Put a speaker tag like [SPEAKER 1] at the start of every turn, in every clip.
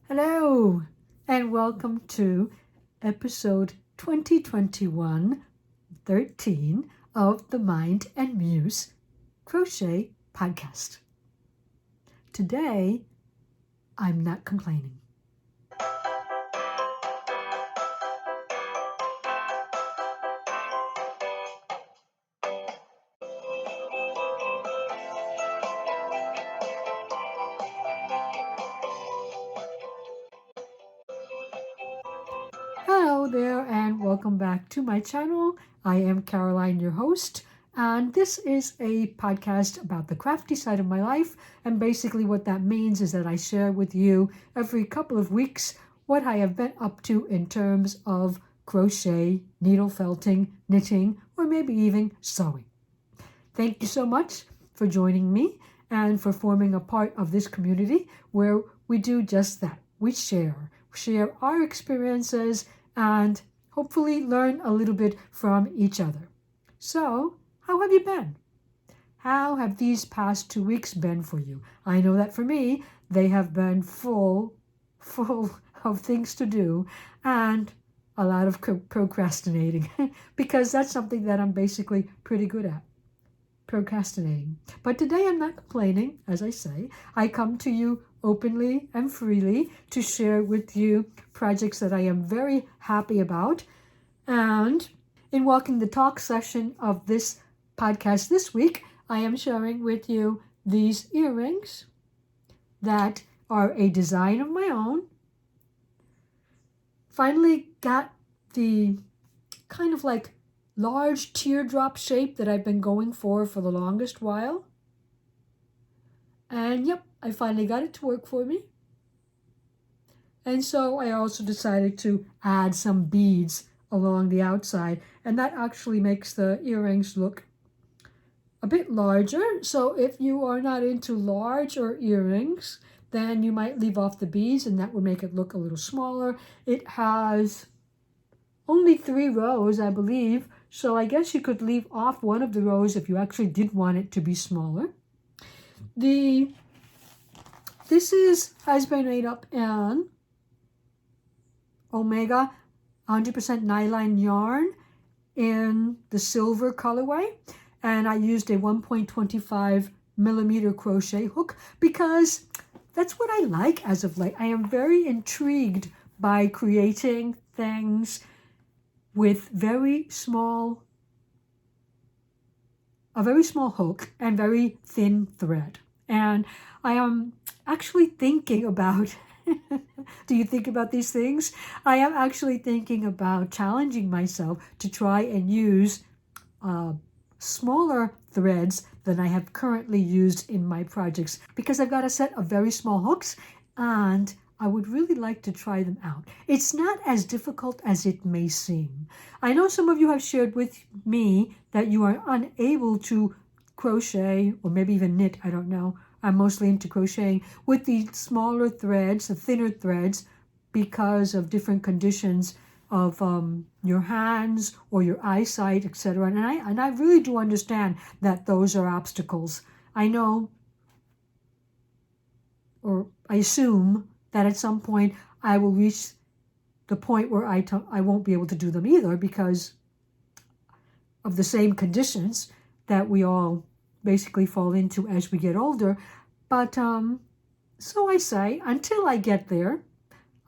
[SPEAKER 1] Hello, and welcome to episode 2021-13 of the Mind and Muse Crochet Podcast. Today, I'm not complaining. Hello there, and welcome back to my channel. I am Caroline, your host, and this is a podcast about the crafty side of my life. And basically what that means is that I share with you every couple of weeks what I have been up to in terms of crochet, needle felting, knitting, or maybe even sewing. Thank you so much for joining me and for forming a part of this community where we do just that. We share our experiences and hopefully learn a little bit from each other. So, how have you been? How have these past 2 weeks been for you? I know that for me, they have been full of things to do and a lot of procrastinating because that's something that I'm basically pretty good at. Procrastinating. But today I'm not complaining, as I say. I come to you openly and freely to share with you projects that I am very happy about. And in Walking the Talk session of this podcast this week, I am sharing with you these earrings that are a design of my own. Finally got the kind of like large teardrop shape that I've been going for the longest while. And yep, I finally got it to work for me. And so I also decided to add some beads along the outside, and that actually makes the earrings look a bit larger. So if you are not into larger earrings, then you might leave off the beads and that would make it look a little smaller. It has only 3 rows, I believe, so I guess you could leave off one of the rows if you actually did want it to be smaller. This has been made up in Omega 100% nylon yarn in the silver colorway, and I used a 1.25 millimeter crochet hook because that's what I like as of late. I am very intrigued by creating things with a very small hook and very thin thread. And I am actually thinking about, do you think about these things? I am actually thinking about challenging myself to try and use smaller threads than I have currently used in my projects because I've got a set of very small hooks and I would really like to try them out. It's not as difficult as it may seem. I know some of you have shared with me that you are unable to crochet or maybe even knit, I don't know. I'm mostly into crocheting with the smaller threads, the thinner threads, because of different conditions of your hands or your eyesight, etc. And I really do understand that those are obstacles. I know, or I assume, that at some point I will reach the point where I won't be able to do them either because of the same conditions that we all basically fall into as we get older. But so I say, until I get there,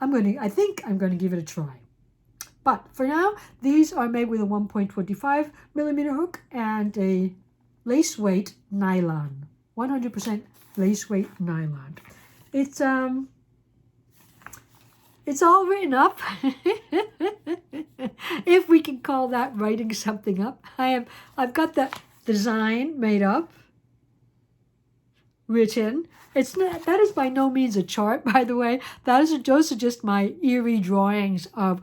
[SPEAKER 1] I think I'm going to give it a try. But for now, these are made with a 1.25 millimeter hook and a lace weight nylon, 100% lace weight nylon. It's all written up, if we can call that writing something up. I've got the design made up, written. That is by no means a chart, by the way. Those are just my eerie drawings of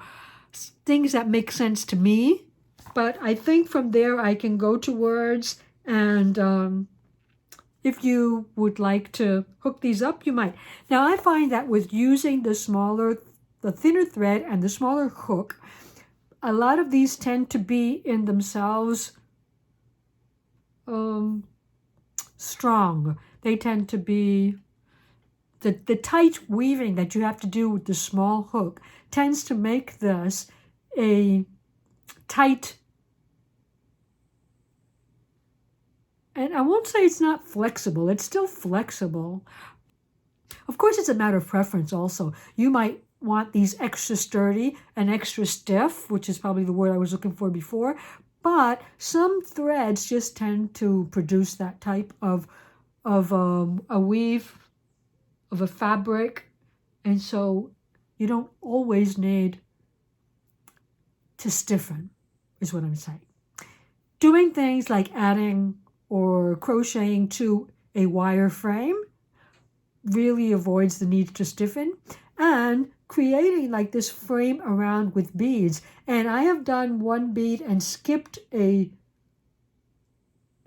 [SPEAKER 1] things that make sense to me. But I think from there I can go to words, and if you would like to hook these up, you might. Now I find that with using the thinner thread and the smaller hook, a lot of these tend to be in themselves strong. They tend to be the tight weaving that you have to do with the small hook tends to make this a tight, and I won't say it's not flexible, it's still flexible. Of course, it's a matter of preference also. You might want these extra sturdy and extra stiff, which is probably the word I was looking for before, but some threads just tend to produce that type of a weave, of a fabric, and so you don't always need to stiffen, is what I'm saying. Doing things like adding or crocheting to a wire frame really avoids the need to stiffen, and creating like this frame around with beads. And I have done one bead and skipped a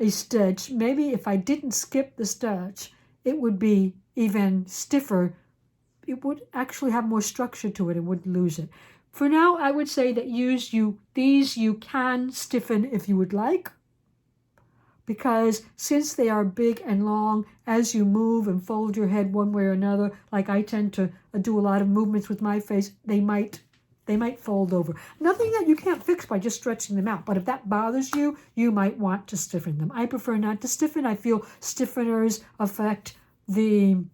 [SPEAKER 1] stitch. Maybe if I didn't skip the stitch, it would be even stiffer. It would actually have more structure to it and wouldn't lose it. For now, I would say that these you can stiffen if you would like, because since they are big and long, as you move and fold your head one way or another, like I tend to do a lot of movements with my face, they might fold over. Nothing that you can't fix by just stretching them out, but if that bothers you, you might want to stiffen them. I prefer not to stiffen. I feel stiffeners affect the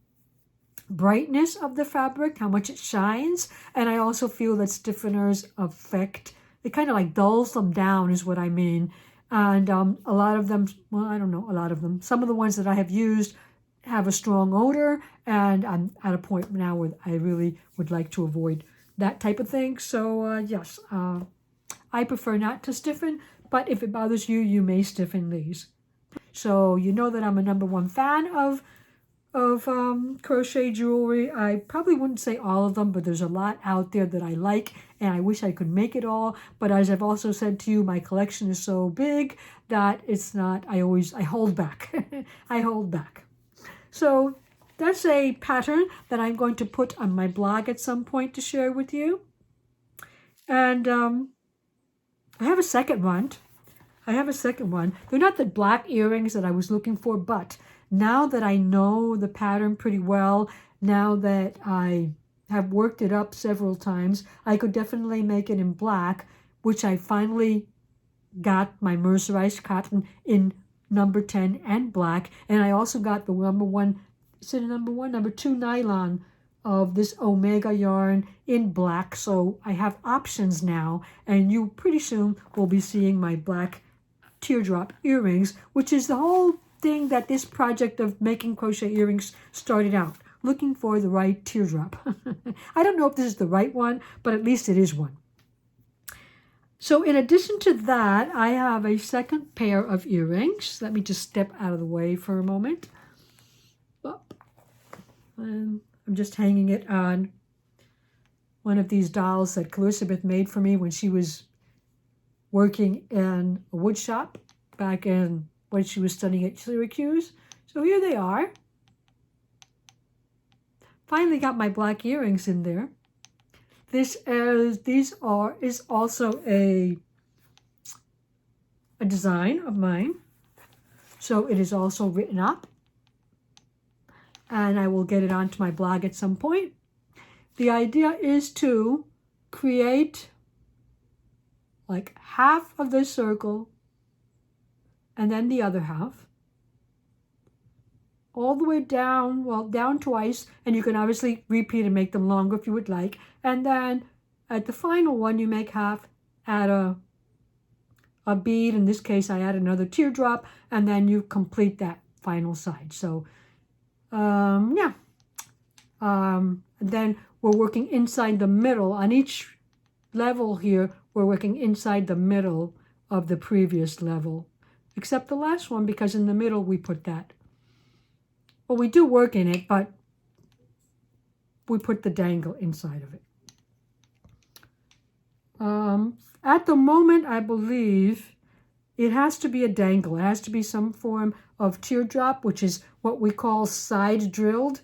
[SPEAKER 1] brightness of the fabric, how much it shines, and I also feel that stiffeners affect, it kind of like dulls them down is what I mean. And a lot of them, well, I don't know, a lot of them, some of the ones that I have used have a strong odor, and I'm at a point now where I really would like to avoid that type of thing. So yes, I prefer not to stiffen, but if it bothers you, you may stiffen these. So you know that I'm a #1 fan of crochet jewelry. I probably wouldn't say all of them, but there's a lot out there that I like, and I wish I could make it all. But as I've also said to you, my collection is so big that it's not, I hold back. I hold back. So that's a pattern that I'm going to put on my blog at some point to share with you. And I have a second one. They're not the black earrings that I was looking for, but now that I know the pattern pretty well, now that I have worked it up several times, I could definitely make it in black, which I finally got my mercerized cotton in number 10 and black. And I also got the number 2 nylon of this Omega yarn in black. So I have options now, and you pretty soon will be seeing my black teardrop earrings, which is the whole thing that this project of making crochet earrings started out, looking for the right teardrop. I don't know if this is the right one, but at least it is one. So in addition to that, I have a second pair of earrings. Let me just step out of the way for a moment. I'm just hanging it on one of these dolls that Elizabeth made for me when she was working in a wood shop back in when she was studying at Syracuse. So here they are. Finally got my black earrings in there. Is also a design of mine. So it is also written up, and I will get it onto my blog at some point. The idea is to create like half of this circle and then the other half, all the way down, well, down twice, and you can obviously repeat and make them longer if you would like. And then at the final one, you make half, add a bead. In this case, I add another teardrop, and then you complete that final side. So, yeah. And then we're working inside the middle. On each level here, we're working inside the middle of the previous level, except the last one, because in the middle we put that. Well, we do work in it, but we put the dangle inside of it. At the moment, I believe it has to be a dangle. It has to be some form of teardrop, which is what we call side drilled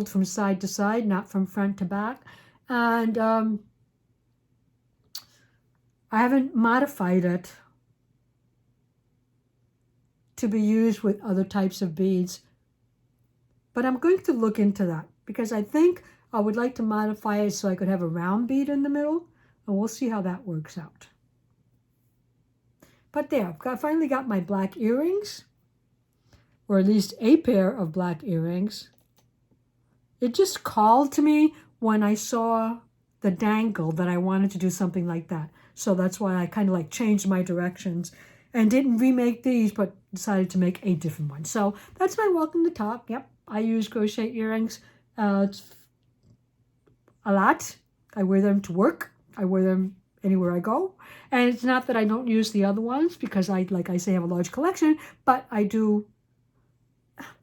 [SPEAKER 1] from side to side, not from front to back. And I haven't modified it to be used with other types of beads, but I'm going to look into that. because I think I would like to modify it so I could have a round bead in the middle, and we'll see how that works out. But there, I finally got my black earrings, or at least a pair of black earrings. It just called to me when I saw the dangle that I wanted to do something like that. So that's why I kind of like changed my directions and didn't remake these, but decided to make a different one. So that's my welcome to talk. Yep, I use crochet earrings a lot. I wear them to work. I wear them anywhere I go. And it's not that I don't use the other ones because I, like I say, have a large collection, but I do,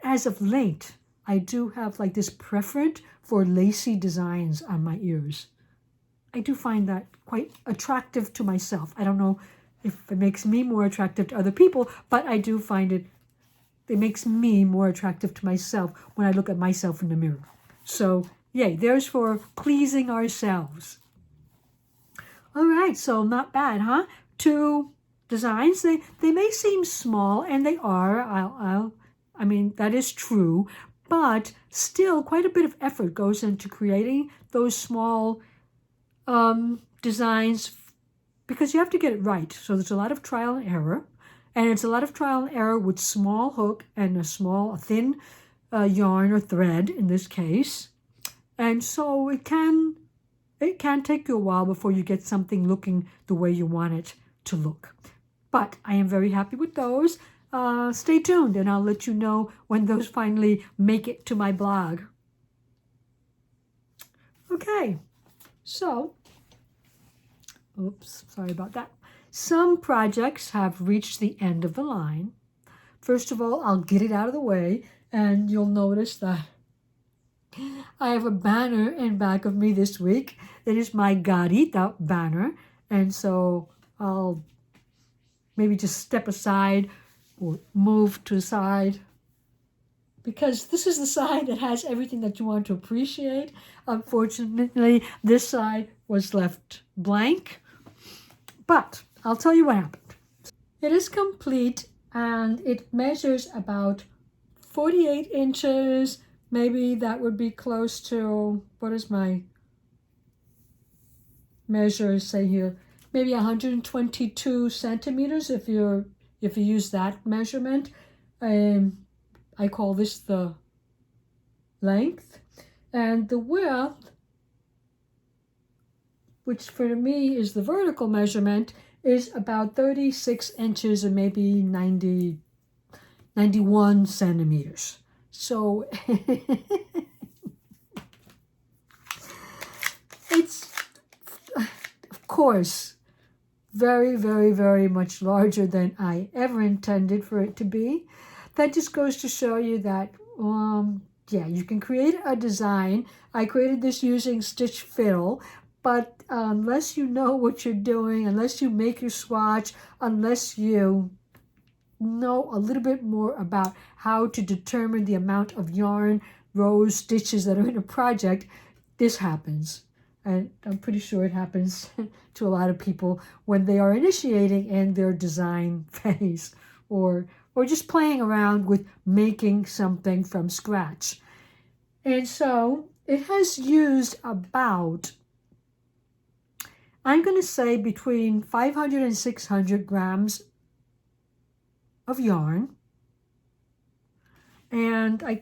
[SPEAKER 1] as of late, I do have like this preference for lacy designs on my ears. I do find that quite attractive to myself. I don't know if it makes me more attractive to other people, but I do find it makes me more attractive to myself when I look at myself in the mirror. So, yay, there's for pleasing ourselves. All right, so not bad, huh? 2 designs. They may seem small, and they are. I mean, that is true, but still quite a bit of effort goes into creating those small designs, because you have to get it right. So there's a lot of trial and error, and it's a lot of trial and error with small hook and a thin yarn or thread in this case. And so it can take you a while before you get something looking the way you want it to look. But I am very happy with those. Stay tuned and I'll let you know when those finally make it to my blog. Okay, so, oops, sorry about that. Some projects have reached the end of the line. First of all, I'll get it out of the way, and you'll notice that I have a banner in back of me this week. It is my Garita banner, and so I'll maybe just step aside or move to the side, because this is the side that has everything that you want to appreciate. Unfortunately, this side was left blank, but I'll tell you what happened. It is complete, and it measures about 48 inches. Maybe that would be close to, what does my measure say here? Maybe 122 centimeters if you use that measurement. I call this the length, and the width, which for me is the vertical measurement, is about 36 inches or maybe 91 centimeters. So it's, of course, very, very, very much larger than I ever intended for it to be. That just goes to show you that, yeah, you can create a design. I created this using stitch fiddle, but unless you know what you're doing, unless you make your swatch, unless you know a little bit more about how to determine the amount of yarn, rows, stitches that are in a project, this happens. And I'm pretty sure it happens to a lot of people when they are initiating in their design phase, or just playing around with making something from scratch. And so it has used about, I'm going to say, between 500 and 600 grams of yarn. And I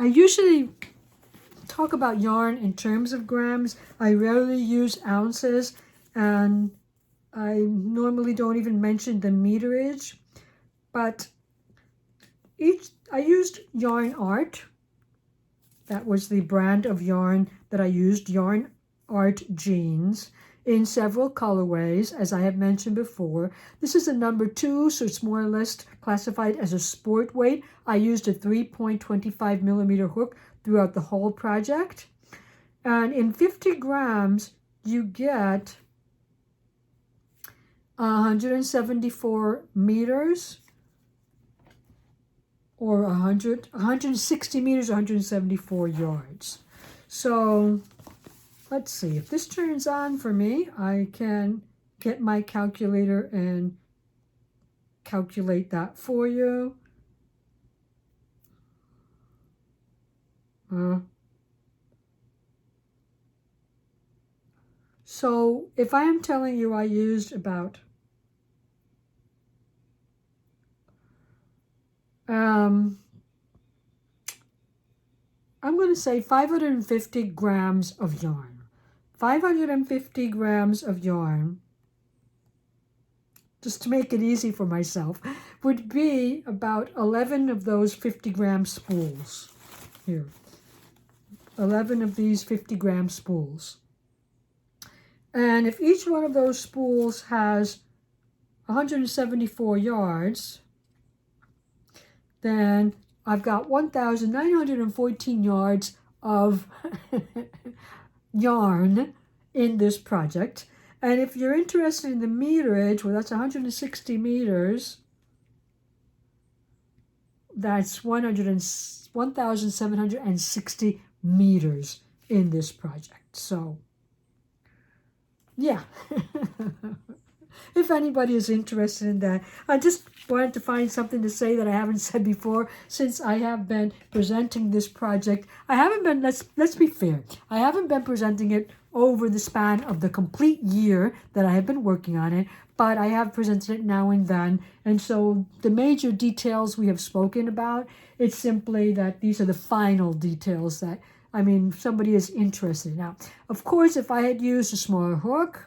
[SPEAKER 1] usually talk about yarn in terms of grams. I rarely use ounces, and I normally don't even mention the meterage. But I used Yarn Art. That was the brand of yarn that I used, Yarn Art Jeans, in several colorways, as I have mentioned before. This is a number 2, so it's more or less classified as a sport weight. I used a 3.25 millimeter hook throughout the whole project. And in 50 grams, you get 174 meters, or 160 meters, 174 yards. So let's see, if this turns on for me, I can get my calculator and calculate that for you. So if I am telling you I used about I'm going to say 550 grams of yarn. 550 grams of yarn, just to make it easy for myself, would be about 11 of those 50-gram spools. Here, 11 of these 50-gram spools. And if each one of those spools has 174 yards, then I've got 1,914 yards of yarn in this project. And if you're interested in the meterage, well, that's 160 meters. That's 1,760 meters in this project. So, yeah. If anybody is interested in that. I just wanted to find something to say that I haven't said before, since I have been presenting this project. I haven't been, let's be fair, I haven't been presenting it over the span of the complete year that I have been working on it, but I have presented it now and then. And so the major details we have spoken about, it's simply that these are the final details that, I mean, somebody is interested in. Now, of course, if I had used a smaller hook,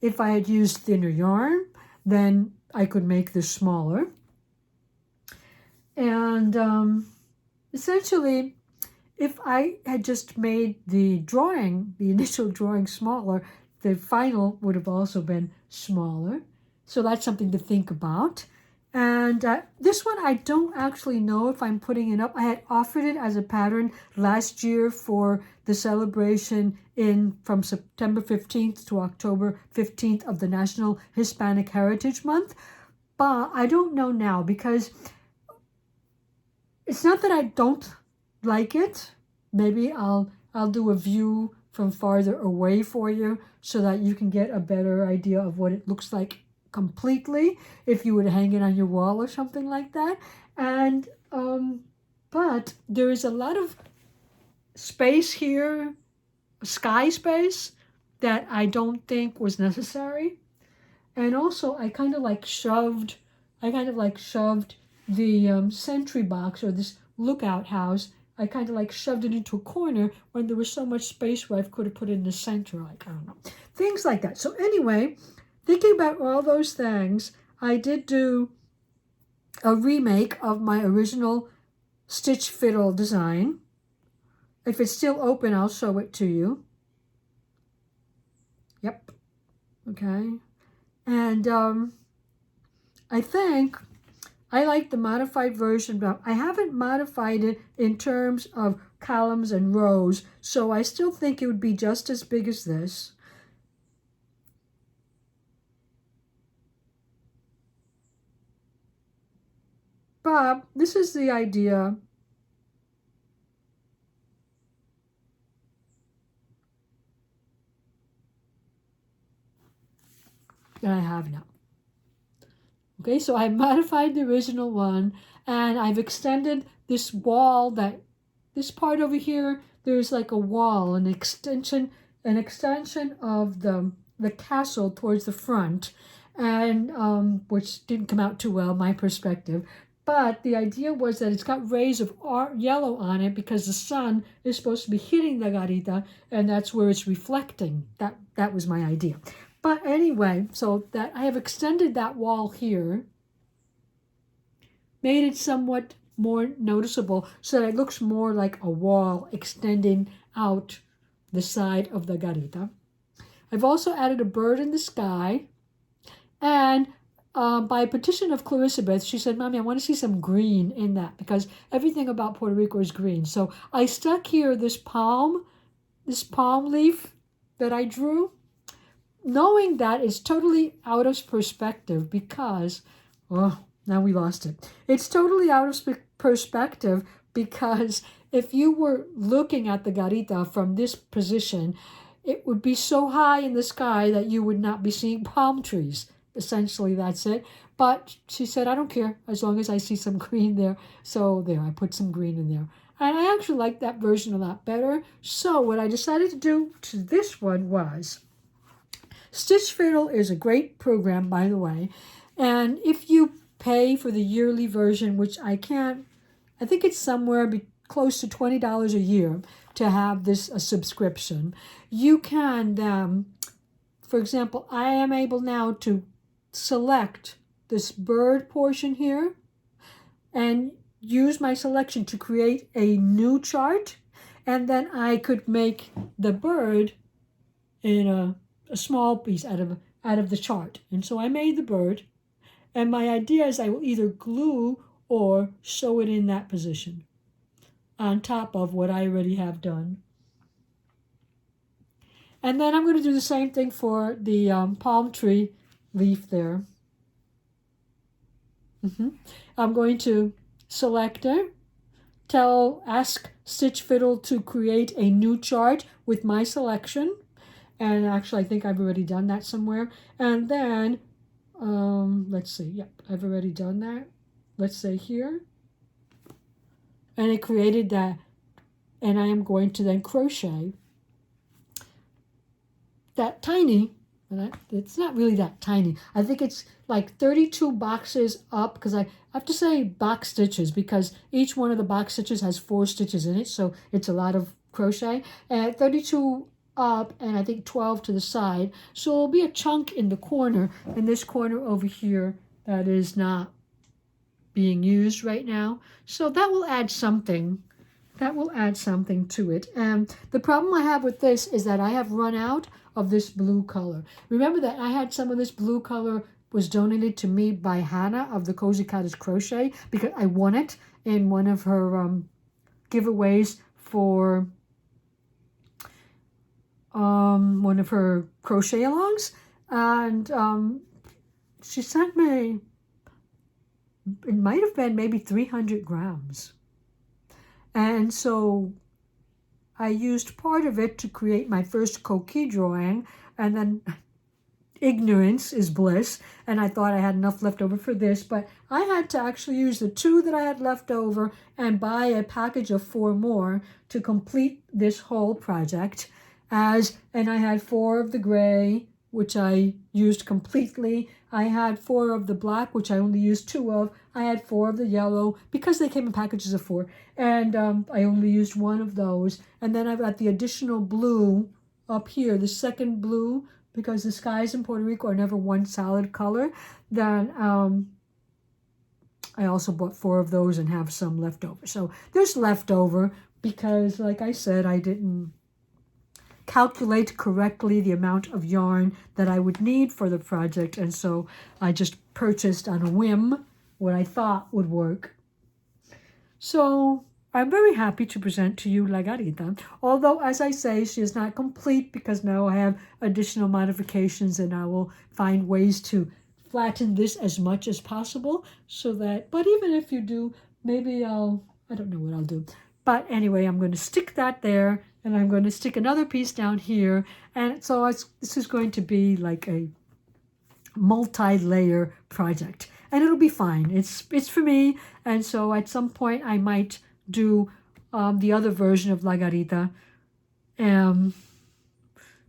[SPEAKER 1] if I had used thinner yarn, then I could make this smaller. And essentially, if I had just made the drawing, the initial drawing smaller, the final would have also been smaller. So that's something to think about. And this one, I don't actually know if I'm putting it up. I had offered it as a pattern last year for the celebration from September 15th to October 15th of the National Hispanic Heritage Month. But I don't know now, because it's not that I don't like it. Maybe I'll do a view from farther away for you so that you can get a better idea of what it looks like completely if you would hang it on your wall or something like that. And but there is a lot of space here, sky space, that I don't think was necessary. And also I kind of like shoved the sentry box, or this lookout house, I kind of like shoved it into a corner when there was so much space where I could have put it in the center. Like, I don't know, things like that. So anyway, thinking about all those things, I did do a remake of my original stitch fiddle design. If it's still open, I'll show it to you. Yep. Okay. And I think I like the modified version, but I haven't modified it in terms of columns and rows, so I still think it would be just as big as this. But this is the idea. That I have now. Okay, so I modified the original one, and I've extended this wall, this part over here, there's like a wall, an extension of the castle towards the front, and which didn't come out too well, my perspective. But the idea was that it's got rays of yellow on it because the sun is supposed to be hitting the garita, and that's where it's reflecting. That was my idea. But anyway, so that I have extended that wall here, made it somewhat more noticeable so that it looks more like a wall extending out the side of the garita. I've also added a bird in the sky, and by petition of Clarissa, she said, "Mommy, I want to see some green in that because everything about Puerto Rico is green." So I stuck here this palm leaf that I drew, knowing that it's totally out of perspective because, now we lost it. It's totally out of perspective because if you were looking at the garita from this position, it would be so high in the sky that you would not be seeing palm trees. Essentially, that's it. But she said, I don't care as long as I see some green there. So there, I put some green in there. And I actually like that version a lot better. So what I decided to do to this one was, Stitch Fiddle is a great program, by the way. And if you pay for the yearly version, which I can't, I think it's somewhere close to $20 a year to have this a subscription. You can, for example, I am able now to select this bird portion here and use my selection to create a new chart. And then I could make the bird in a small piece out of the chart. And so I made the bird. And my idea is I will either glue or sew it in that position on top of what I already have done. And then I'm going to do the same thing for the palm tree leaf there. I'm going to select it, ask Stitch Fiddle to create a new chart with my selection. And actually, I think I've already done that somewhere. And then, let's see. Yep, I've already done that. Let's say here. And it created that. And I am going to then crochet that tiny, it's not really that tiny. I think it's like 32 boxes up, because I have to say box stitches because each one of the box stitches has 4 stitches in it. So it's a lot of crochet. And 32 up and I think 12 to the side. So it'll be a chunk in the corner, and this corner over here that is not being used right now. So that will add something. That will add something to it. And the problem I have with this is that I have run out of this blue color. Remember that I had some of this blue color was donated to me by Hannah of the Cozy Cottage Crochet because I won it in one of her giveaways for one of her crochet alongs, and she sent me, it might have been maybe 300 grams. And so I used part of it to create my first coquille drawing, and then ignorance is bliss, and I thought I had enough left over for this, but I had to actually use the 2 that I had left over and buy a package of 4 more to complete this whole project. And I had 4 of the gray, which I used completely. I had 4 of the black, which I only used 2 of. I had 4 of the yellow because they came in packages of 4. And I only used 1 of those. And then I've got the additional blue up here, the second blue, because the skies in Puerto Rico are never one solid color. Then I also bought 4 of those and have some left over. So there's leftover because, like I said, I didn't calculate correctly the amount of yarn that I would need for the project, and so I just purchased on a whim what I thought would work. So I'm very happy to present to you La Garita, although, as I say, she is not complete because now I have additional modifications and I will find ways to flatten this as much as possible so that, but even if you do, maybe I don't know what I'll do. But anyway, I'm going to stick that there, and I'm going to stick another piece down here. And so this is going to be like a multi-layer project. And it'll be fine. It's for me. And so at some point, I might do the other version of La Garita.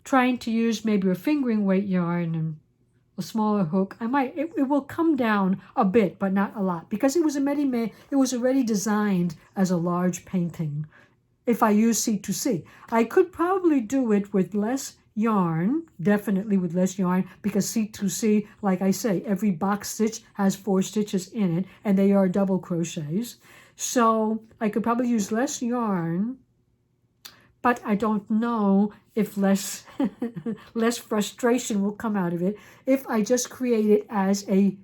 [SPEAKER 1] Trying to use maybe a fingering weight yarn and a smaller hook. It will come down a bit, but not a lot, because it was already designed as a large painting. If I use C2C, I could probably do it with less yarn, definitely with less yarn, because C2C, like I say, every box stitch has 4 stitches in it, and they are double crochets. So I could probably use less yarn, but I don't know if less frustration will come out of it if I just create it as a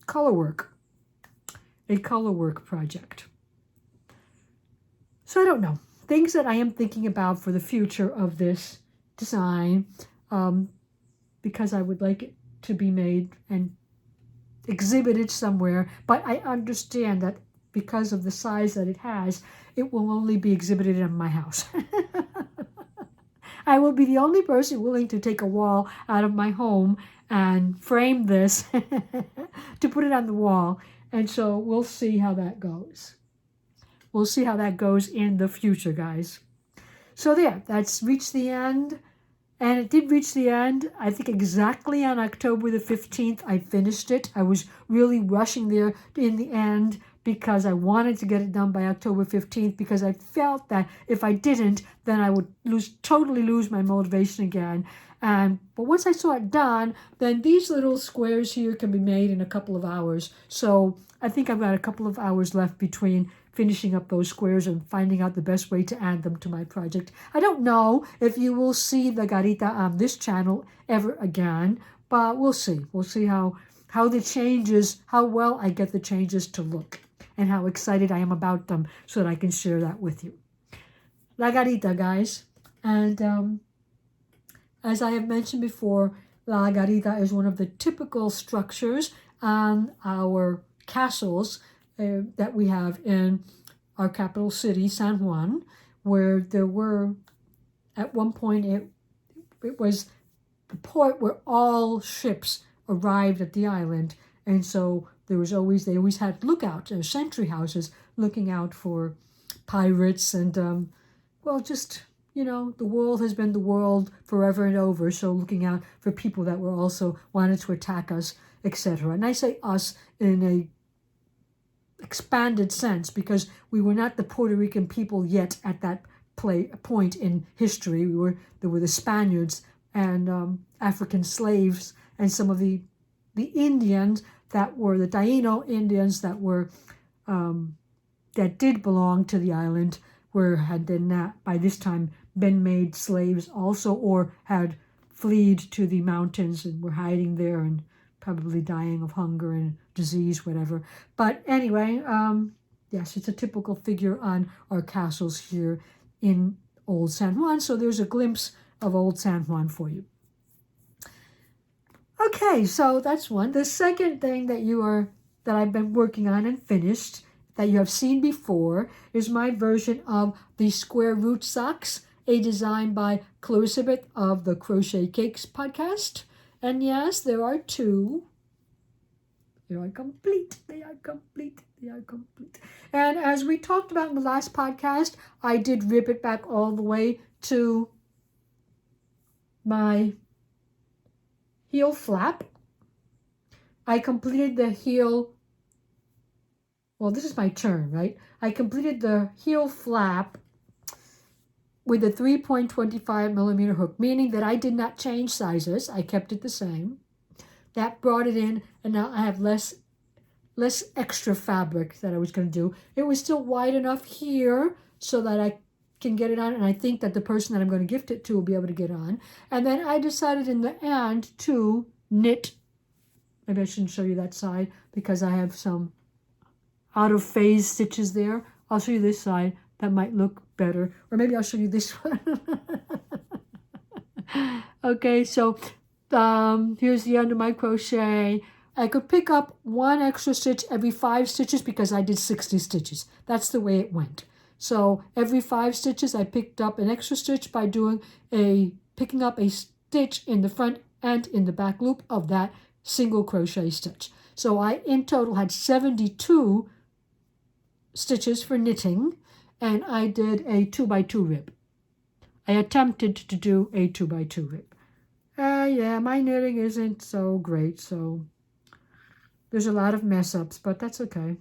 [SPEAKER 1] color work project. So I don't know. Things that I am thinking about for the future of this design, because I would like it to be made and exhibited somewhere, but I understand that because of the size that it has, it will only be exhibited in my house. I will be the only person willing to take a wall out of my home and frame this to put it on the wall. And so we'll see how that goes. we'll see how that goes in the future, guys. So there, that's reached the end. And it did reach the end. I think exactly on October the 15th, I finished it. I was really rushing there in the end because I wanted to get it done by October 15th, because I felt that if I didn't, then I would totally lose my motivation again. But once I saw it done, then these little squares here can be made in a couple of hours. So I think I've got a couple of hours left between finishing up those squares and finding out the best way to add them to my project. I don't know if you will see the Garita on this channel ever again, but we'll see. We'll see how the changes, how well I get the changes to look, and how excited I am about them so that I can share that with you. La Garita, guys. And as I have mentioned before, La Garita is one of the typical structures on our castles that we have in our capital city, San Juan, where there were, at one point, it was the port where all ships arrived at the island. And so they always had lookouts, sentry houses looking out for pirates and, just, the world has been the world forever and over. So looking out for people that were also wanted to attack us, etc. And I say us in a expanded sense, because we were not the Puerto Rican people yet at that point in history. There were the Spaniards and African slaves, and some of the Indians that were the Taino Indians that were that did belong to the island, had then by this time been made slaves also, or had fled to the mountains and were hiding there and probably dying of hunger and disease, whatever. But anyway, yes, it's a typical figure on our castles here in Old San Juan. So there's a glimpse of Old San Juan for you. Okay, so that's one. The second thing that I've been working on and finished, that you have seen before, is my version of the square root socks, a design by Elizabeth of the Crochet Cakes podcast. And yes, there are two. They are complete. They are complete. They are complete. And as we talked about in the last podcast, I did rip it back all the way to my heel flap. I completed the heel. Well, this is my turn, right? I completed the heel flap with a 3.25 millimeter hook, meaning that I did not change sizes. I kept it the same. That brought it in, and now I have less extra fabric that I was going to do. It was still wide enough here so that I can get it on, and I think that the person that I'm going to gift it to will be able to get on. And then I decided in the end to knit. Maybe I shouldn't show you that side because I have some out of phase stitches there. I'll show you this side. That might look better. Or maybe I'll show you this one. Okay, so here's the end of my crochet. I could pick up one extra stitch every 5 stitches because I did 60 stitches. That's the way it went. So every 5 stitches, I picked up an extra stitch by picking up a stitch in the front and in the back loop of that single crochet stitch. So I, in total, had 72 stitches for knitting, and I did a 2x2 rib. I attempted to do a 2x2 rib. Yeah, my knitting isn't so great, so there's a lot of mess ups, but that's okay.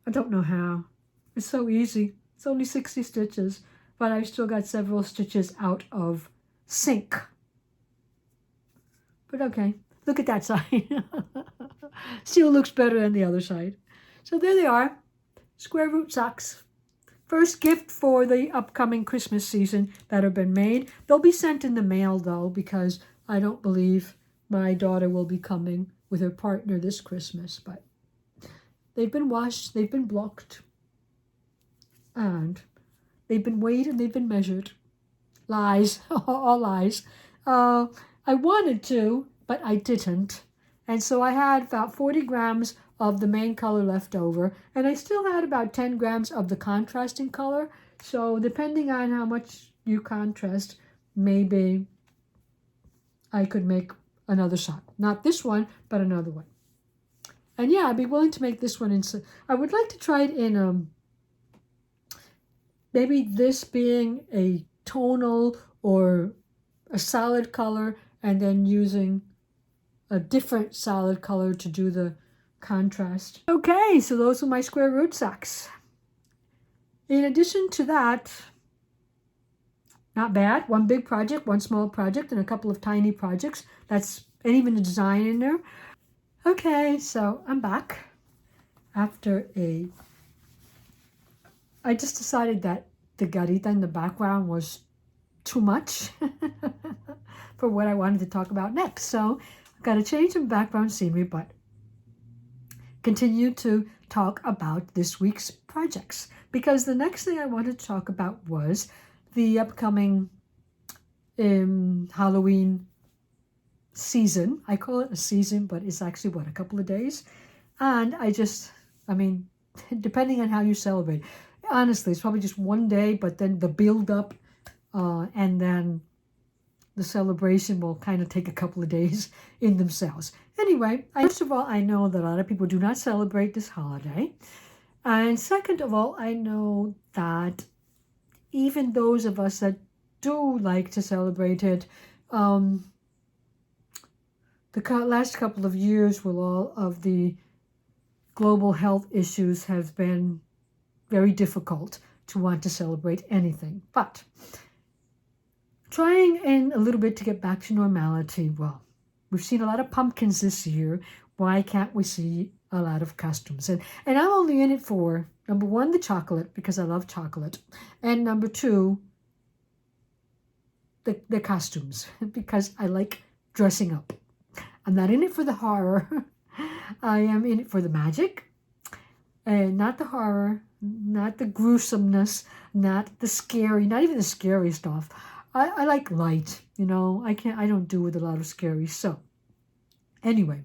[SPEAKER 1] I don't know how. It's so easy. It's only 60 stitches, but I've still got several stitches out of sync. But okay, look at that side. Still looks better than the other side. So there they are, square root socks. First gift for the upcoming Christmas season that have been made. They'll be sent in the mail though, because I don't believe my daughter will be coming with her partner this Christmas, but they've been washed, they've been blocked, and they've been weighed and they've been measured. Lies, all lies. I wanted to, but I didn't. And so I had about 40 grams of the main color left over, and I still had about 10 grams of the contrasting color. So depending on how much you contrast, maybe I could make another sock. Not this one, but another one. And yeah, I'd be willing to make this one in, I would like to try it in maybe this being a tonal or a solid color, and then using a different solid color to do the contrast. Okay, so those are my square root socks. In addition to that, not bad. One big project, one small project, and a couple of tiny projects. And even a design in there. Okay, so I'm back after I just decided that the Garita in the background was too much for what I wanted to talk about next. So I've got to change some background scenery, but continue to talk about this week's projects, because the next thing I wanted to talk about was the upcoming Halloween season. I call it a season, but it's actually, what, a couple of days? And I mean, depending on how you celebrate, honestly, it's probably just one day, but then the build up and then the celebration will kind of take a couple of days in themselves. Anyway, first of all, I know that a lot of people do not celebrate this holiday. And second of all, I know that even those of us that do like to celebrate it, the last couple of years with all of the global health issues have been very difficult to want to celebrate anything. But trying in a little bit to get back to normality, well, we've seen a lot of pumpkins this year. Why can't we see a lot of costumes? And I'm only in it for, number one, the chocolate, because I love chocolate. And number two, the costumes, because I like dressing up. I'm not in it for the horror. I am in it for the magic. And not the horror, not the gruesomeness, not the scary, not even the scary stuff. I like light, you know. I don't do with a lot of scary. So anyway,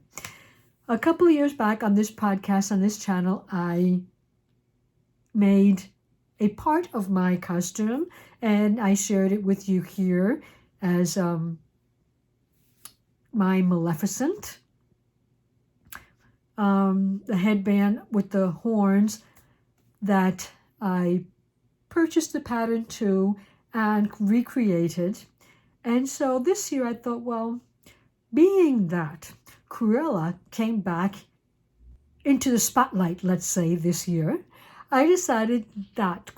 [SPEAKER 1] a couple of years back on this podcast, on this channel, I made a part of my costume, and I shared it with you here as my Maleficent, the headband with the horns that I purchased the pattern to and recreated. And so this year I thought, well, being that Cruella came back into the spotlight, let's say, this year, I decided that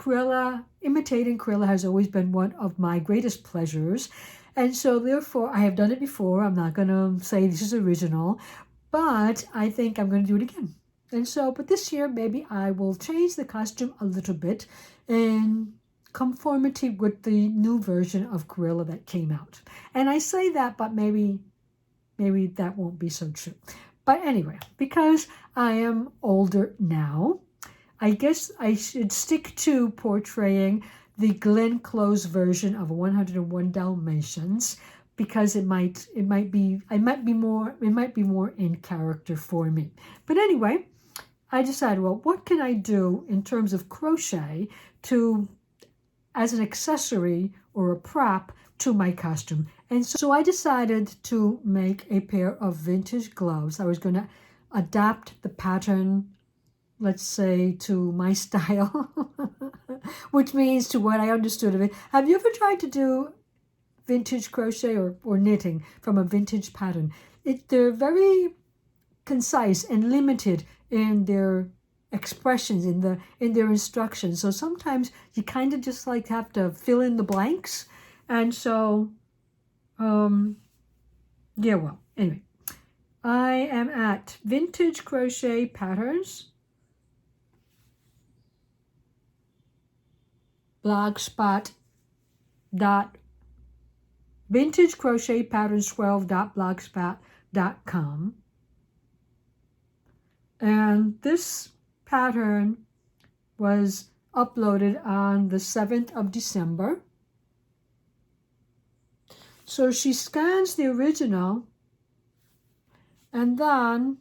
[SPEAKER 1] imitating Cruella has always been one of my greatest pleasures. And so therefore, I have done it before. I'm not going to say this is original, but I think I'm going to do it again. And so, but this year, maybe I will change the costume a little bit in conformity with the new version of Cruella that came out. And I say that, but maybe that won't be so true. But anyway, because I am older now, I guess I should stick to portraying the Glenn Close version of 101 Dalmatians, because it might be more in character for me. But anyway, I decided, well, what can I do in terms of crochet as an accessory or a prop to my costume? And so I decided to make a pair of vintage gloves. I was going to adapt the pattern, let's say, to my style, which means to what I understood of it. Have you ever tried to do vintage crochet or knitting from a vintage pattern? They're very concise and limited in their expressions, in their instructions. So sometimes you kind of just like have to fill in the blanks. And so, yeah, well, anyway, I am at Vintage Crochet Patterns, vintagecrochetpatterns12.blogspot.com. And this pattern was uploaded on the 7th of December. So she scans the original, and then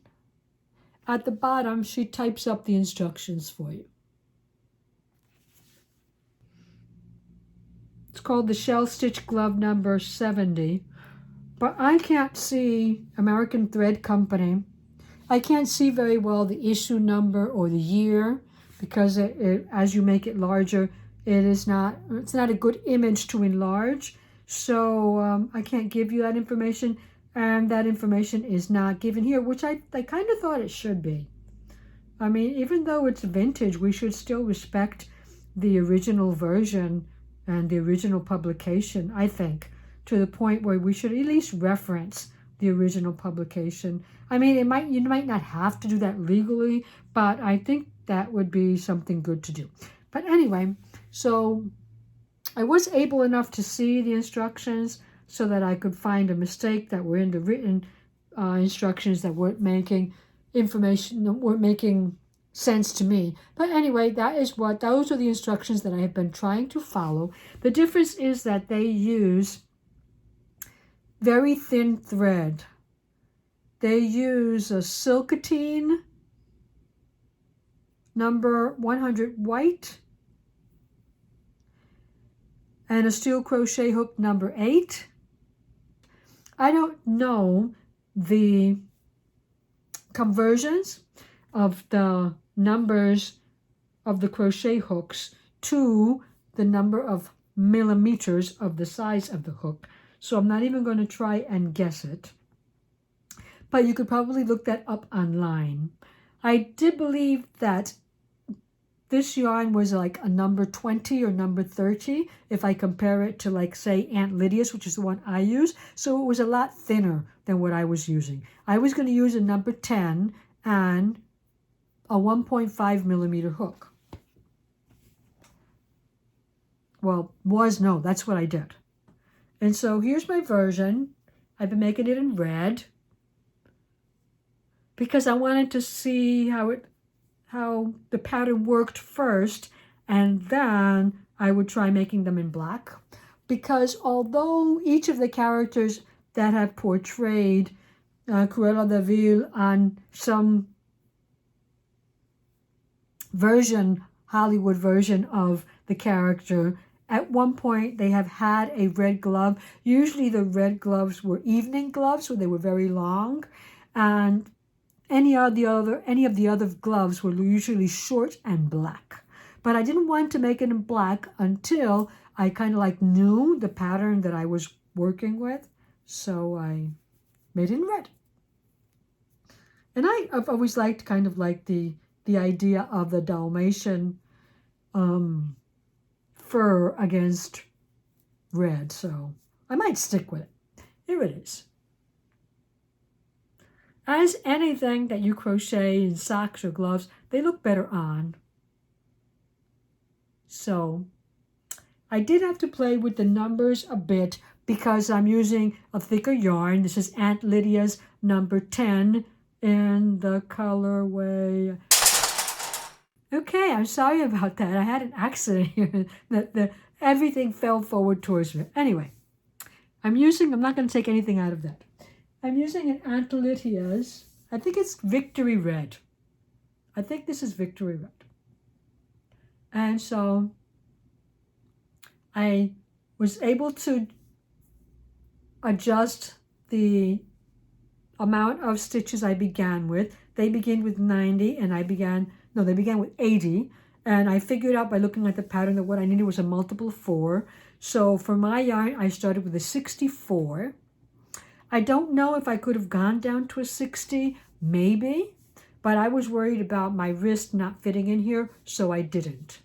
[SPEAKER 1] at the bottom she types up the instructions for you. It's called the Shell Stitch Glove number 70, but I can't see American Thread Company I can't see very well the issue number or the year because as you make it larger, it's not a good image to enlarge. So I can't give you that information, and that information is not given here, which I kind of thought it should be. I mean, even though it's vintage, we should still respect the original version and the original publication, I think, to the point where we should at least reference the original publication. I mean, you might not have to do that legally, but I think that would be something good to do. But anyway, so I was able enough to see the instructions so that I could find a mistake that were in the written instructions that weren't making sense to me. But anyway, those are the instructions that I have been trying to follow. The difference is that they use very thin thread. They use a Silkatine number 100 white and a steel crochet hook number 8. I don't know the conversions of the numbers of the crochet hooks to the number of millimeters of the size of the hook. So I'm not even going to try and guess it. But you could probably look that up online. I did believe that this yarn was like a number 20 or number 30 if I compare it to, like, say, Aunt Lydia's, which is the one I use. So it was a lot thinner than what I was using. I was going to use a number 10 and a 1.5 millimeter hook. Well, that's what I did. And so here's my version. I've been making it in red because I wanted to see how the pattern worked first, and then I would try making them in black. Because although each of the characters that have portrayed Cruella de Vil on some Hollywood version of the character, at one point they have had a red glove. Usually the red gloves were evening gloves, so they were very long, and any of the other gloves were usually short and black. But I didn't want to make it in black until I kind of knew the pattern that I was working with, so I made it in red. And I've always liked the idea of the Dalmatian fur against red, so I might stick with it. Here it is. As anything that you crochet in socks or gloves, they look better on. So I did have to play with the numbers a bit because I'm using a thicker yarn. This is Aunt Lydia's number 10 in the colorway. Okay, I'm sorry about that. I had an accident here. Everything fell forward towards me. Anyway, I'm not going to take anything out of that. I'm using an Aunt Lydia's, I think it's Victory Red. I think this is Victory Red. And so I was able to adjust the amount of stitches I began with. They begin with 90 and they began with 80. And I figured out by looking at the pattern that what I needed was a multiple of 4. So for my yarn, I started with a 64. I don't know if I could have gone down to a 60, maybe, but I was worried about my wrist not fitting in here, so I didn't.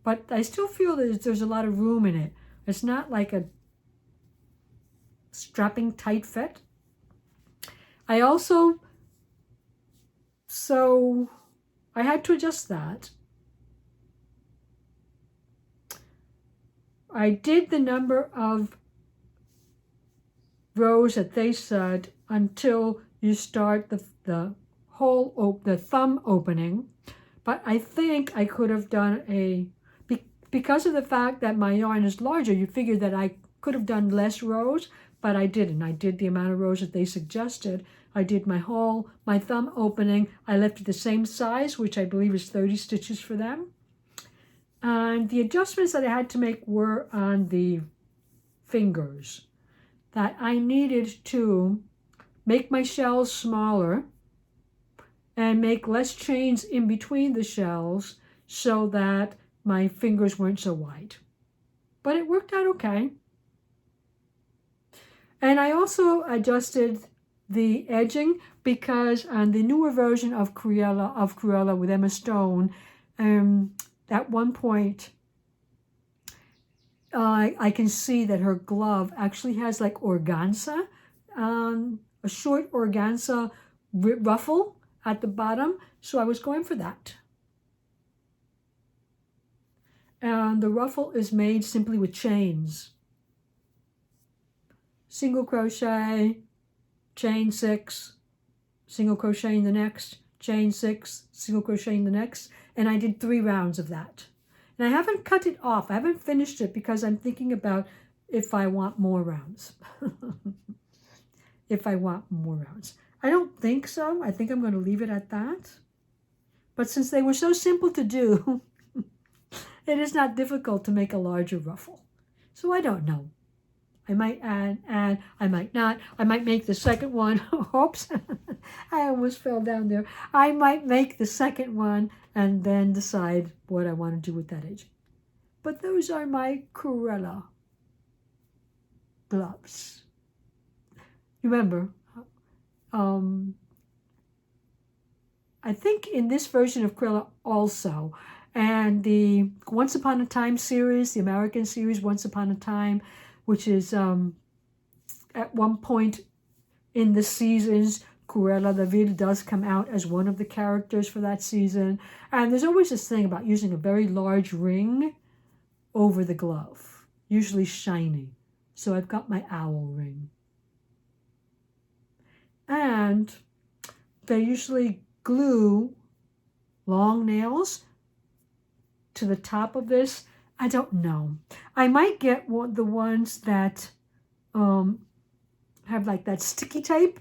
[SPEAKER 1] But I still feel that there's a lot of room in it. It's not like a strapping tight fit. I had to adjust that. I did the number of rows that they said until you start the thumb opening, but I think I could have done because of the fact that my yarn is larger, you figure that I could have done less rows, but I didn't. I did the amount of rows that they suggested. I did my thumb opening. I left it the same size, which I believe is 30 stitches for them. And the adjustments that I had to make were on the fingers, that I needed to make my shells smaller and make less chains in between the shells so that my fingers weren't so wide. But it worked out okay. And I also adjusted the edging because on the newer version of Cruella with Emma Stone, at one point, I can see that her glove actually has like organza, a short organza ruffle at the bottom. So I was going for that. And the ruffle is made simply with chains. Single crochet, chain 6, single crochet in the next, chain 6, single crochet in the next, and I did 3 rounds of that. And I haven't cut it off. I haven't finished it because I'm thinking about if I want more rounds. If I want more rounds. I don't think so. I think I'm going to leave it at that. But since they were so simple to do, it is not difficult to make a larger ruffle. So I don't know. I might add, I might not. I might make the second one. Oops, I almost fell down there. I might make the second one and then decide what I want to do with that edge. But those are my Cruella gloves. Remember, I think in this version of Cruella also, and the Once Upon a Time series, the American series Once Upon a Time, which is at one point in the seasons, Cruella de Vil does come out as one of the characters for that season. And there's always this thing about using a very large ring over the glove, usually shiny. So I've got my owl ring. And they usually glue long nails to the top of this. I don't know. I might get the ones that have like that sticky tape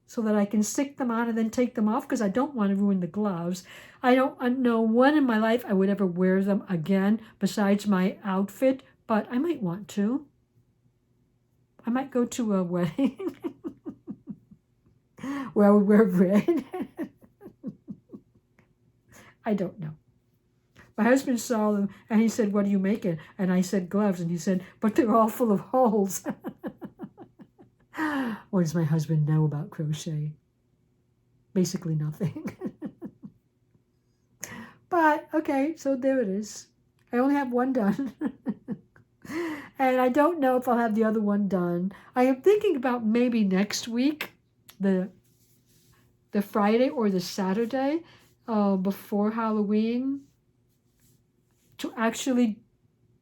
[SPEAKER 1] so that I can stick them on and then take them off because I don't want to ruin the gloves. I don't know when in my life I would ever wear them again besides my outfit, but I might want to. I might go to a wedding where I would wear red. I don't know. My husband saw them and he said, "What are you making?" And I said, "Gloves." And he said, "But they're all full of holes." What does my husband know about crochet? Basically nothing. But, okay, so there it is. I only have one done. And I don't know if I'll have the other one done. I am thinking about maybe next week, the Friday or the Saturday before Halloween, to actually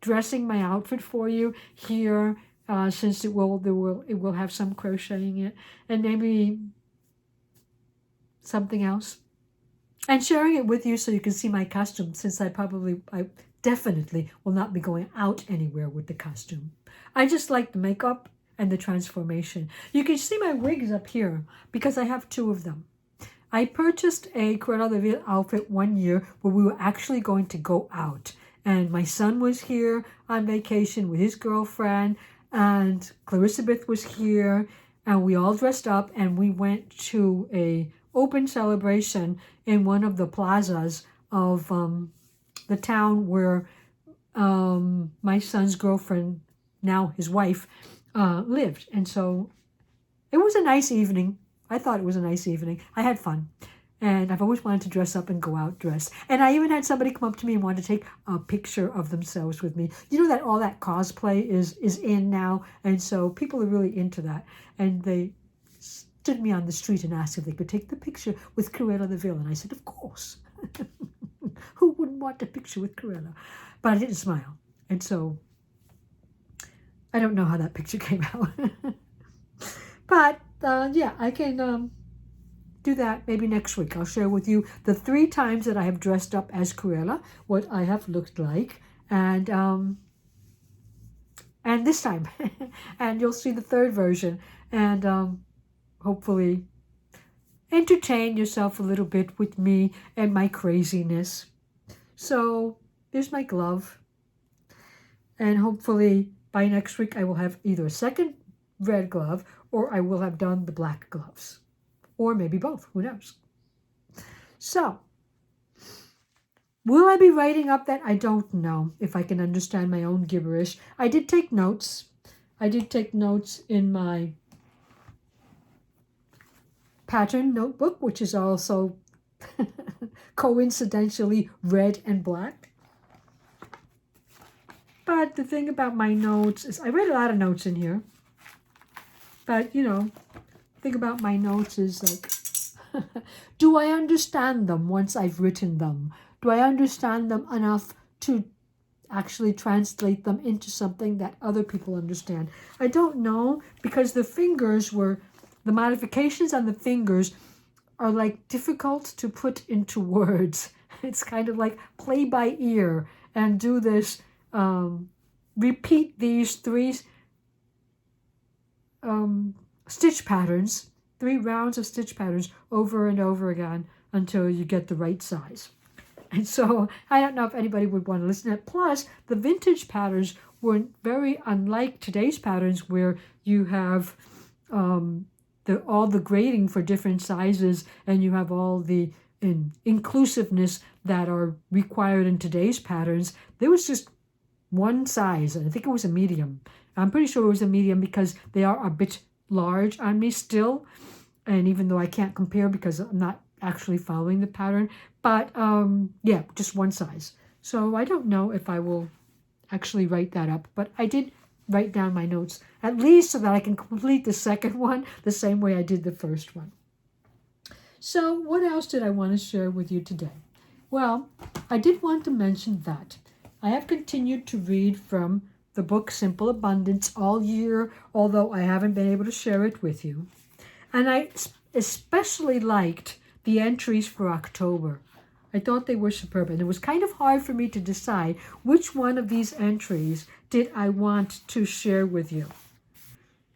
[SPEAKER 1] dressing my outfit for you here, since it will have some crocheting in it, and maybe something else, and sharing it with you so you can see my costume, since I definitely will not be going out anywhere with the costume. I just like the makeup and the transformation. You can see my wigs up here because I have 2 of them. I purchased a Cruella de Vil outfit one year where we were actually going to go out. And my son was here on vacation with his girlfriend, and Clarissabeth was here, and we all dressed up and we went to a open celebration in one of the plazas of the town where my son's girlfriend, now his wife, lived. And so it was a nice evening. I thought it was a nice evening. I had fun. And I've always wanted to dress up and go out dressed. And I even had somebody come up to me and want to take a picture of themselves with me. You know that all that cosplay is in now. And so people are really into that. And they stood me on the street and asked if they could take the picture with Cruella de Vil. And I said, of course. Who wouldn't want a picture with Cruella? But I didn't smile. And so I don't know how that picture came out. But yeah, I can do that maybe next week. I'll share with you the 3 times that I have dressed up as Cruella, what I have looked like, and this time. And you'll see the 3rd version, and hopefully entertain yourself a little bit with me and my craziness. So there's my glove, and hopefully by next week I will have either a second red glove, or I will have done the black gloves. Or maybe both, who knows? So, will I be writing up that? I don't know if I can understand my own gibberish. I did take notes. I did take notes in my pattern notebook, which is also coincidentally red and black. But the thing about my notes is I read a lot of notes in here. But, the thing about my notes is like, do I understand them once I've written them? Do I understand them enough to actually translate them into something that other people understand? I don't know, because the modifications on the fingers are like difficult to put into words. It's kind of like play by ear and do this, repeat these three stitch patterns, 3 rounds of stitch patterns over and over again until you get the right size. And so I don't know if anybody would want to listen to it. Plus, the vintage patterns were very unlike today's patterns, where you have all the grading for different sizes, and you have all the inclusiveness that are required in today's patterns. There was just one size, and I think it was a medium. I'm pretty sure it was a medium because they are a bit large on me still. And even though I can't compare because I'm not actually following the pattern, but yeah, just one size. So I don't know if I will actually write that up, but I did write down my notes, at least so that I can complete the second one the same way I did the first one. So what else did I want to share with you today? Well, I did want to mention that I have continued to read from the book Simple Abundance all year, although I haven't been able to share it with you. And I especially liked the entries for October. I thought they were superb, and it was kind of hard for me to decide which one of these entries did I want to share with you.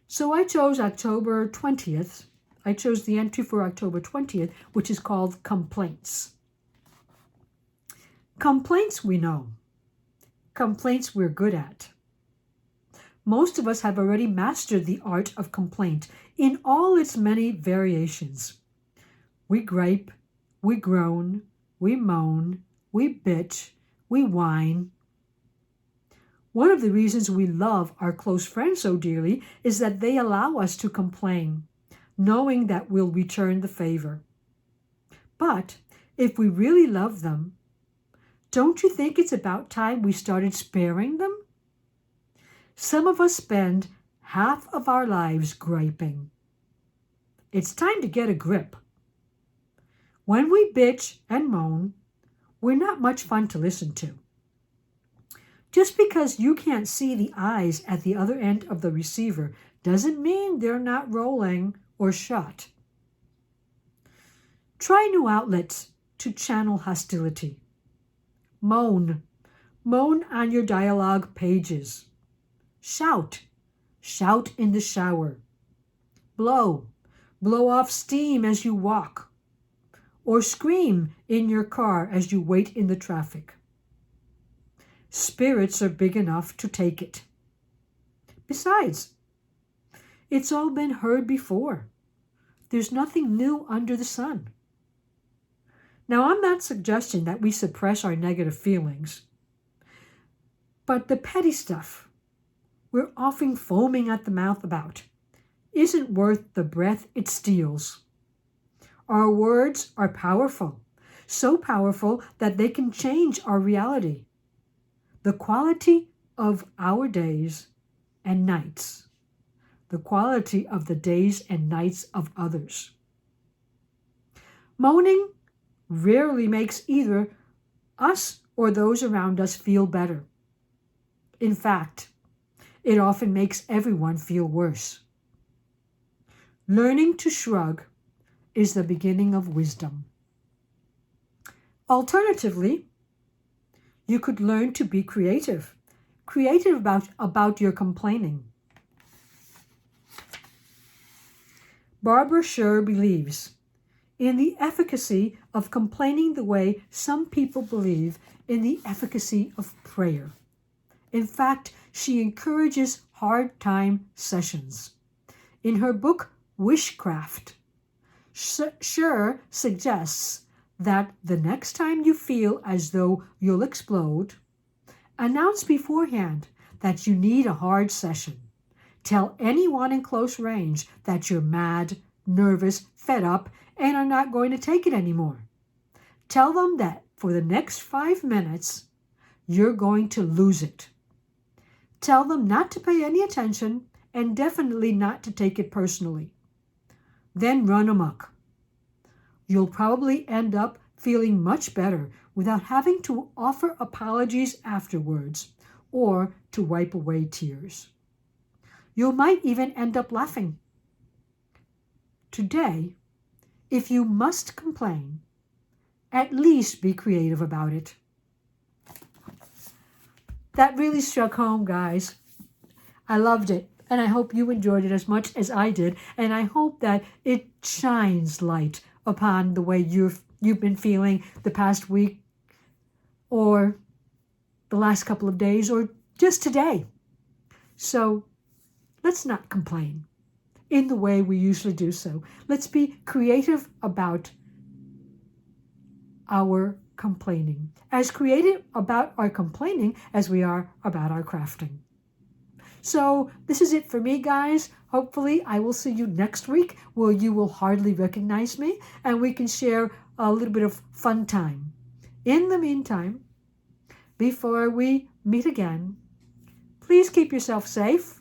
[SPEAKER 1] So I chose October 20th. I chose the entry for October 20th, which is called Complaints. Complaints we know. Complaints we're good at. Most of us have already mastered the art of complaint in all its many variations. We gripe, we groan, we moan, we bitch, we whine. One of the reasons we love our close friends so dearly is that they allow us to complain, knowing that we'll return the favor. But if we really love them, don't you think it's about time we started sparing them? Some of us spend half of our lives griping. It's time to get a grip. When we bitch and moan, we're not much fun to listen to. Just because you can't see the eyes at the other end of the receiver doesn't mean they're not rolling or shut. Try new outlets to channel hostility. Moan. Moan on your dialogue pages. Shout. Shout in the shower. Blow. Blow off steam as you walk. Or scream in your car as you wait in the traffic. Spirits are big enough to take it. Besides, it's all been heard before. There's nothing new under the sun. Now, I'm not suggesting that we suppress our negative feelings, but the petty stuff we're often foaming at the mouth about isn't worth the breath it steals. Our words are powerful, so powerful that they can change our reality, the quality of our days and nights, the quality of the days and nights of others. Moaning rarely makes either us or those around us feel better. In fact, it often makes everyone feel worse. Learning to shrug is the beginning of wisdom. Alternatively, you could learn to be creative. Creative about your complaining. Barbara Sher believes in the efficacy of complaining the way some people believe in the efficacy of prayer. In fact, she encourages hard time sessions. in her book Wishcraft, Sure suggests that the next time you feel as though you'll explode, announce beforehand that you need a hard session. Tell anyone in close range that you're mad, nervous, fed up, and are not going to take it anymore. Tell them that for the next 5 minutes, you're going to lose it. Tell them not to pay any attention and definitely not to take it personally. Then run amok. You'll probably end up feeling much better without having to offer apologies afterwards or to wipe away tears. You might even end up laughing. Today, if you must complain, at least be creative about it. That really struck home, guys. I loved it, and I hope you enjoyed it as much as I did, and I hope that it shines light upon the way you've been feeling the past week or the last couple of days or just today. So let's not complain in the way we usually do so. Let's be creative about our complaining. As creative about our complaining as we are about our crafting. So this is it for me, guys. Hopefully I will see you next week where you will hardly recognize me and we can share a little bit of fun time. In the meantime, before we meet again, please keep yourself safe,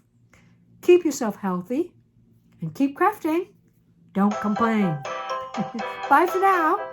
[SPEAKER 1] keep yourself healthy, and keep crafting. Don't complain. Bye for now.